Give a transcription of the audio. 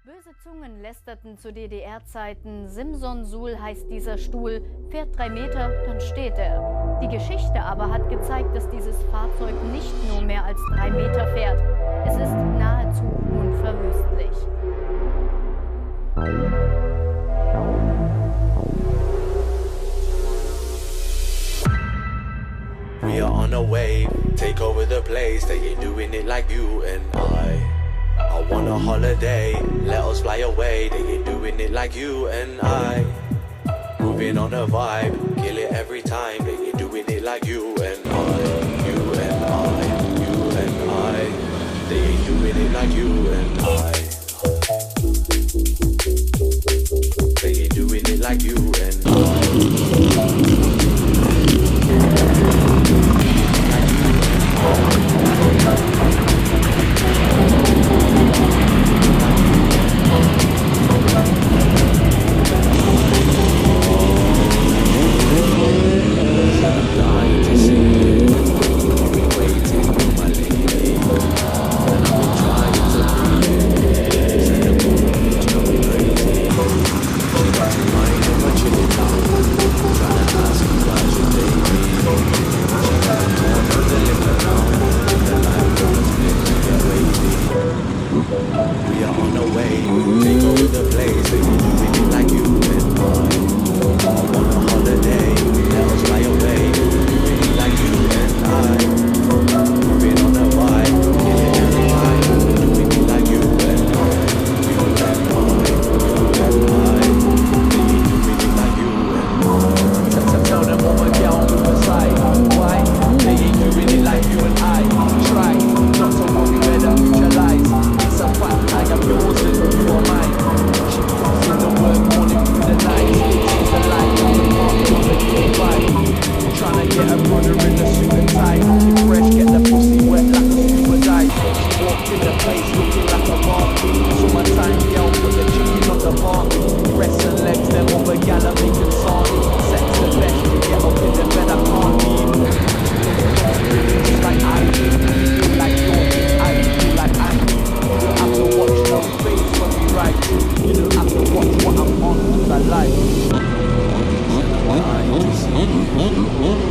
Böse Zungen lästerten zu DDR-Zeiten, Simson-Suhl heißt dieser Stuhl, fährt 3 Meter, dann steht er. Die Geschichte aber hat gezeigt, dass dieses Fahrzeug nicht nur mehr als 3 Meter fährt. Es ist nahezu unverwüstlich. We are on a wave, take over the place, they ain't doing it like you and I want a holiday, let us fly away, they ain't doing it like you and I. Moving on a vibe, kill it every time, they ain't doing it like you and I. You and I, you and I, they ain't doing it like you and I. They ain't doing it like you and I. What?